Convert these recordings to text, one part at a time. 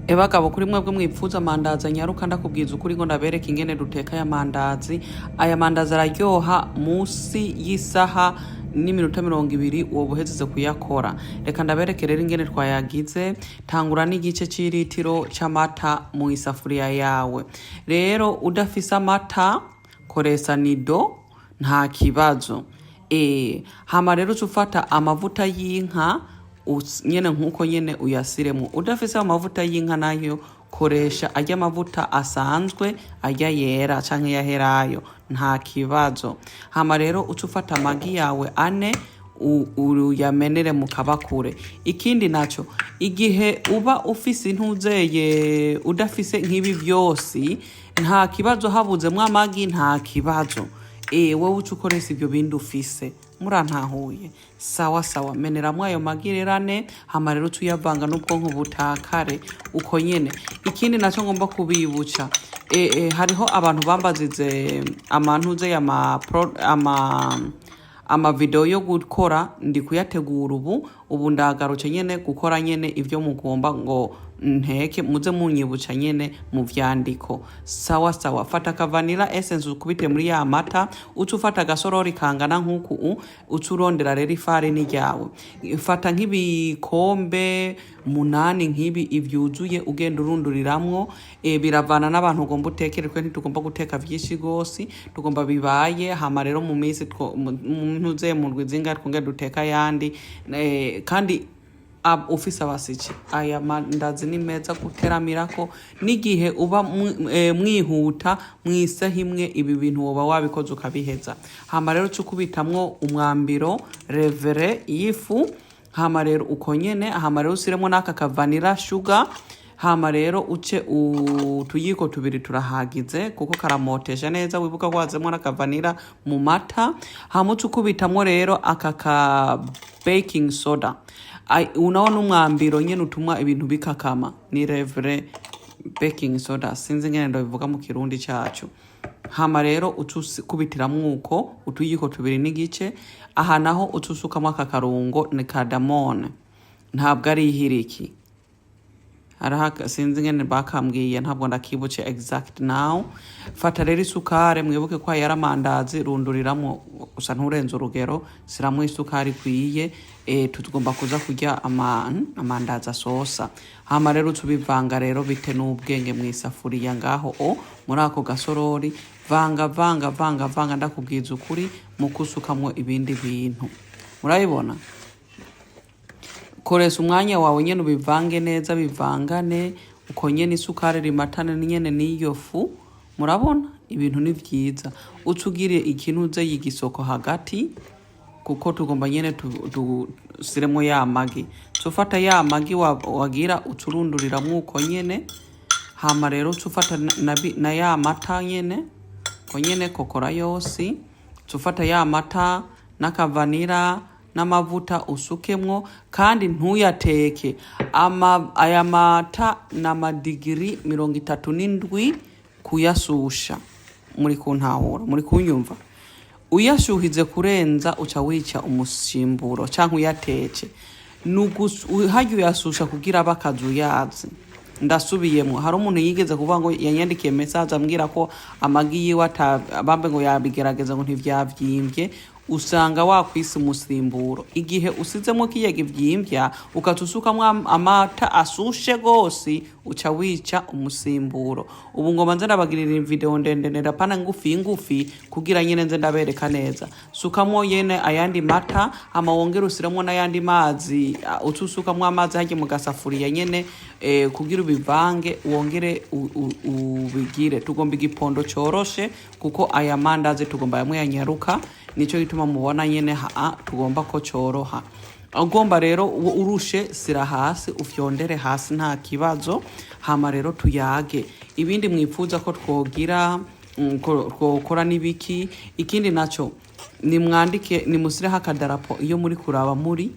Bagabo kuri mwebwe mwipfuza amandazi anyaruka ndakubwiza ukuri ngo ndabereka ingene duteka aya mandazi. Aya mandazi araryoha musi y'isaha n'iminota 20 uwo buhezeze kuyakora. Reka ndabereke rero ingene twayagize. Tangura n'igice c'iritiro c'amata mu isafuriya yawe. Rero udafise amata koresha nido nta kibazo. Hama rero ufata amavuta y'inka nyene nkuko nyene uyasiremo. Udafise amavuta y'inka nayo koresha ajya amavuta asanzwe ajya yera canke yaherayo nta kibazo. Hama rero ufata amagi yawe ane uyamenere mu kabakure. Ikindi naco igihe uba ufise intuzeye udafise nk'ibi vyose nta kibazo habuzemwo amagi nta kibazo. Wewe ukoresha ibyo bindi ufise murantahuye sawa sawa meneramwe ayo magirerane hama rero tuyavanga n'ubwonko butakare uko nyene. Ikindi naco ngomba kubibuca hariho abantu bambazize amantuze ama video yo gukora ndi kuyategura ubu ndagaruce nyene gukora nyene ivyo mugomba ngo nteke muze munyibuca nyene mu vyandiko. Sawa sawa fata ka vanilla essence ukubite muri ya mata ufata gasorori kangana nkuku urondera rero ifarini ryawe. Fata nk'ibikombe 8 nk'ibi ivyuzuye ugenda urunduriramwo. Biravana n'abantu ugomba utekere kwe ntitugomba guteka vyinshi gose tugomba bibaye. Hama rero mu minsi ntuze mu rwizinga twonge duteka yandi kandi ufise abasici aya mandazi ni meza guteramirako n'igihe uba mwihuta mwisaha imwe ibi bintu woba wabikoze ukabiheza. Hama rero cukubitamwo umwambiro revere yifu. Hama rero uko nyene hama rero usiremo n'aka ka vanilla sugar. Hama rero uce utuyiko 2 turahagize kuko karamotesha neza wibuka kwazemo n'aka vanilla mu mata. Hama cukubitamwo rero aka ka baking soda. Unaona umwambiro nyene utumwa ibintu bikakama ni revre baking soda sinzi ngene ndo bivuga mu kirundi cyacu. Hama rero ucukubitiramwo uko utuyiko 2 n'igice. Aha naho ucusukamo aka karungo ni cardamom ntabwo ari ihiriki arahaka sinzi ngene bakambwiye ntabwo ndakibuce exact now. Fata rero isukare mwibuke kwa yaramandazi runduriramwo gusa nturenze urugero siramwe isukari kwiye. Tutugomba kuza kurya amandazi asosa. Hama rero tubivanga rero bite n'ubwenge mu isafuriya ngaho muri ako gasorori vanga ndakubwiza ukuri mu kusukamwo ibindi bintu murabibona. Koresha umwanya wawe nyene ubivange neza bivangane uko nyene isukari rimatane nyene n'iyo fu. Murabona ibintu ni vyiza ucugire ikintu uze yigisoko hagati kuko tugomba nyene siremo ya magi. Tufata ya magi wagira ucurunduriramwo uko nyene. Hama rero tufata na ya mata nyene ko nyene kokora yose. Tufata ya mata n'aka vanilla n'amavuta usukemwo kandi ntuyateke. Aya mata na madigiri 37 kuyasusha. Muri kuntahura muri kunyumva. Uyashuhize kurenza uca wica umusimburo canke uyateke. Hajya uyasusha kugira bakazuyazi. Ndasubiyemwo hari umuntu yigeze kuvuga ngo yanyandikiye message ambwira ko amagi yiwe bambe ngo yabigerageza ngo ntivyavyimbye. Usanga wakwisa umusimburo igihe usizemo kiyega ivyimvya ukatusukamwo amata asushe gose uca wica umusimburo. Ubu ngoma nze ndabagirira video ndendenera pana ngufi kugira nyene nze ndabereka neza. Sukamwo yene ayandi mata hama wongera usiremo n'ayandi mazi utusukamwo amazi haje mu gasafuriya nyene kugira ubivange wongere ubigire. Tugomba igipondo coroshe kuko aya mandazi tugomba yamwe yanyaruka nico gituma mubona nyene tugomba ko coroha. Ugomba rero urushe sira hasi ufyondere hasi nta kibazo. Hama rero tuyage ibindi mwipfuza ko twogira twokora nibiki. Ikindi naco ni mwandike ni musireho akadarapo iyo muri kuraba muri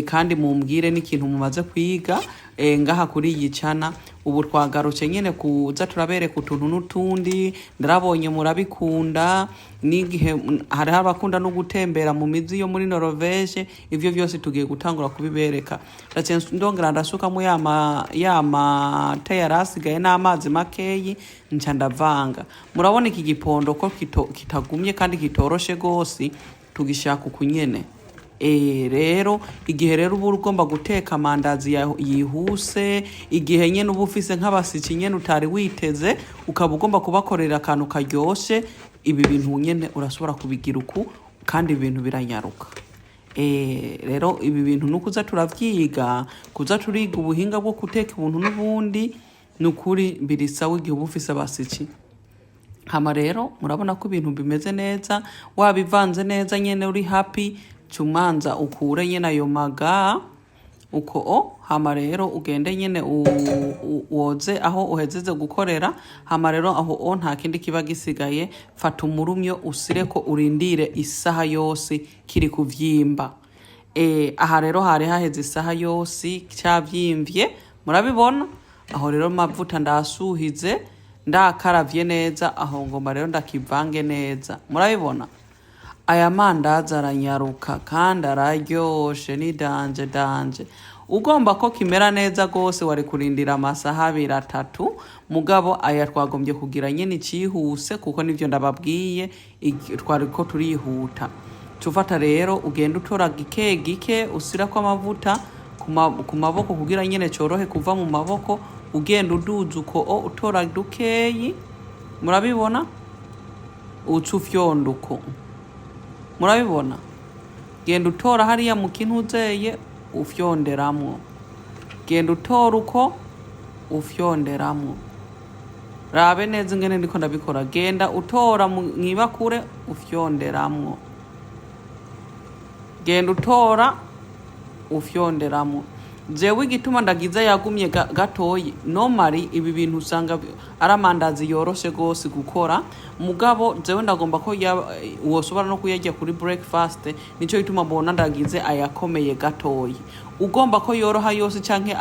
kandi mumbwire n'ikintu mumaze kwiga ngaha kuri iyi cana ubu twagarutse nyene kuza turabereka utuntu n'utundi ndarabonye murabikunda n'igihe hari abakunda no gutembera mu mizi yo muri Norvège ivyo byose tugiye gutangura kubibereka ndongera ndasukamo yama tayarasigaye n'amazi makeyi nca ndavanga murabona iki gipondo ko kitagumye kandi kitoroshe gose tugishaka ukunyene rero igihe rero uba ugomba guteka amandazi yihuse igihe nyene uba ufise nk'abasiki nyene utari witeze ukaba ugomba kubakorera akantu karyoshe ibi bintu nyene urashobora kubigira uku kandi ibintu biranyaruka rero ibi bintu nukuza turavyiga kuza turiga ubuhinga bwo guteka ubuntu n'ubundi nukuri birisawa igihe uba ufise abasiki hama rero murabona ko ibintu bimeze neza wabivanze neza nyene uri happy cumanza ukure nyene ayo maga uko hama rero ugende nyene woze aho uhezeze gukorera hama rero aho nta kindi kiba gisigaye fata umurumyo usireko urindire isaha yose kiri kuvyimba aha rero hari haheze isaha yose cyavyimvye murabibona aho rero mavuta ndasuhize ndakaravye neza aho ngoma rero ndakivange neza murabibona aya mandazi aranyaruka kandi araryoshe ni danje ugomba ko kimera neza gose wari kurindira amasaha 2-3 mugabo aya twagombye kugira nyene cihuse kuko nivyo ndababwiye twari ko turihuta tufata rero ugenda utora gike usira ko amavuta ku maboko kugira nyene corohe kuva mu maboko ugenda uduza uko utora dukeyi murabibona ucufyonduko murabibona genda utora hariya mu kintu uzeye ufyonderamwo genda utora uko ufyonderamwo rabe neza ingene ndiko ndabikora genda utora mwibakure ufyonderamwo genda utora ufyonderamwo jewe igituma ndagiza yagumye gatoyi normally ibi bintu usanga aramandazi yoroshe gose gukora mugabo jewe ndagomba ko wosobara no kuyarya kuri breakfast nico gituma mbona ndagize ayakomeye gatoyi ugomba ko yoroha yose canke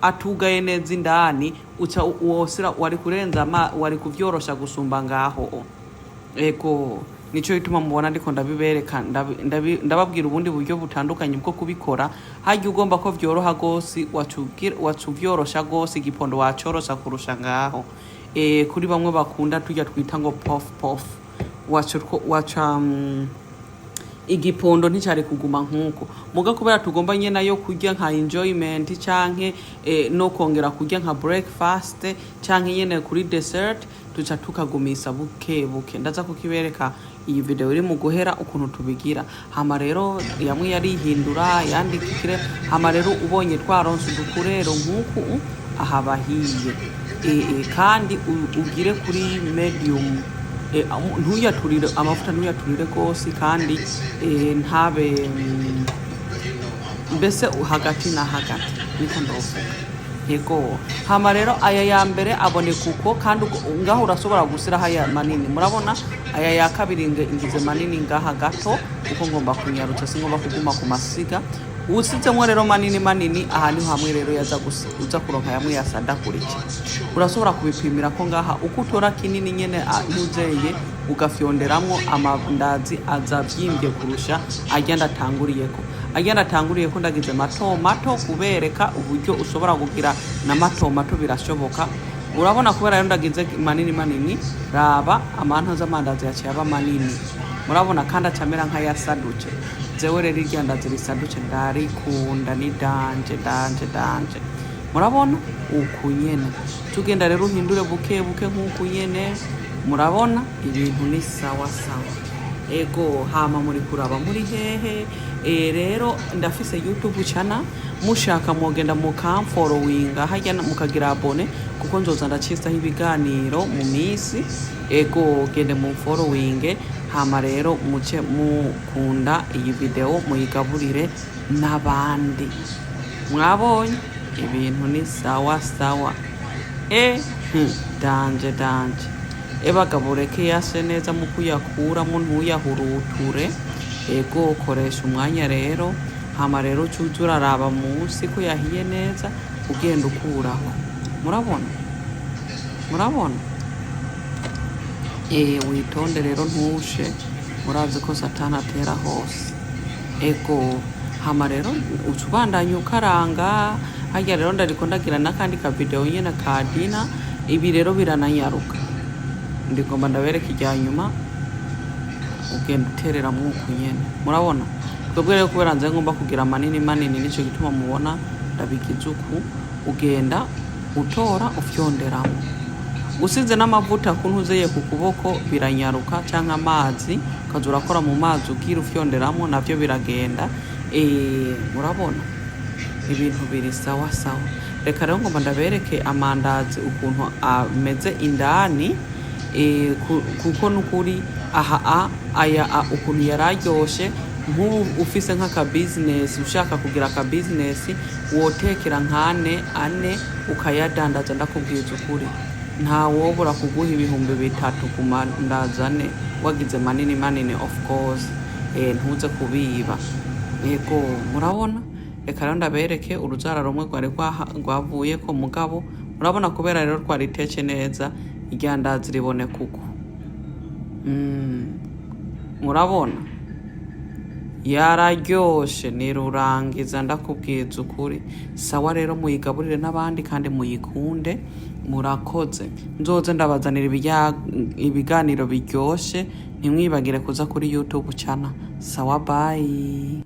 atugaye neza indani uca wosira wari kurenza wari kuvyorosha gusumba ngaho ego nico gituma mubona ndiko ndabibereka ndababwira ubundi buryo butandukanye bwo kubikora haje ugomba ko vyoroha gose wacuvyorosha gose igipondo wacorosha kurusha ngaho kuri bamwe bakunda tujya twita ngo puff waca igipondo nticari kuguma nkuko muga kubera tugomba nyene nayo kurya nka enjoyment canke no kongera kurya nka breakfast canke nyene kuri dessert tuca tukagumisa buke ndaza kukibereka iyi video iri mu guhera ukuntu tubigira hama rero yamwe yarihindura yandikire hama rero ubonye twaronse udukurero nkuko ahabahiye kandi ugire kuri medium ntuyaturire amavuta ntuyaturire gose kandi ntabe mbese hagati na hagati niko ndovuga yego hama rero aya ya mbere aboneka uko kandi ngaho urasobora gusira haya manini murabona aya ya kabiri ingize manini ngaha gato uko ngomba kunyarutsa singomba kuguma ku masiga usizemwe rero manini aha ni hamwe rero uza kuronka yamwe yasada kuriki urasobora kubipimira ko ngaha uko utora kinini nyene ntuzeye ugafyonderamwo amandazi azavyimbye kurusha agenda atanguriye ko ndagize mato kubereka uburyo ushobora kugira na mato birashoboka urabona kubera rero ndagize manini raba amanto z'amandazi yaciye aba manini murabona kandi acamera nka yasaduce jewe rero iryandazi risaduce ndarikunda ni danje murabona uku nyene tugenda rero uhindure buke nk'uku nyene murabona ibintu ni sawa ego hama muri kuraba muri hehe rero ndafise YouTube channel mushaka mogenda mukamfollowinga hajya mukagira abone kuko nzoza ndacisaho ibiganiro mu misi ego gende mu followinge hama rero muce mukunda iyi video muyigaburire n'abandi mwabonye ibintu ni sawa danje ebagabureke yase neza mu kuyakura mu ntuyahuruture ego koresha umwanya rero hama rero cuzura raba munsi ko yahiye neza ugenda ukurako. Murabona witonde rero ntushe, murazi ko satani atera hose. Ego hama rero uca ubandanya ukaranga. Harya rero ndariko ndagira n'akandi ka video nyene ka dina. Ibi rero birananyaruka, ndigomba ndabereka irya nyuma ugenda uterera mwuku nyene. Murabona twebwe rero kubera nze ngomba kugira manini nico gituma mubona ndabigize uku. Ugenda utora ufyonderamo, usize n'amavuta kuntuzeye ku kuboko biranyaruka, canke amazi ukaza urakora mu mazi ugira ufyonderamo navyo biragenda. Murabona ibintu biri sawa. Reka rero ngomba ndabereke amandazi ukuntu ameze indani, kuko nukuri aya ukuntu yararyoshe. Nk'ubu ufise nk'aka business, ushaka kugira aka business, wotekera nk'ane ukayadandaza. Ndakubwiza ukuri nta wobura kuguha ibihumbi 3 ku mandazi 4 wagize manini of course. Ntuze kubiba. Yego murabona. Reka rero ndabereke uruzara rumwe rwavuye ko mugabo. Murabona kubera rero twariteke neza iryandazi ribone kuko murabona yararyoshe nirurangiza. Ndakubwiza ukuri sawa. Rero muyigaburire n'abandi kandi muyikunde. Murakoze. Nzoze ndabazanira ibiganiro biryoshe. Ntimwibagire kuza kuri YouTube channel. Sawa, bye.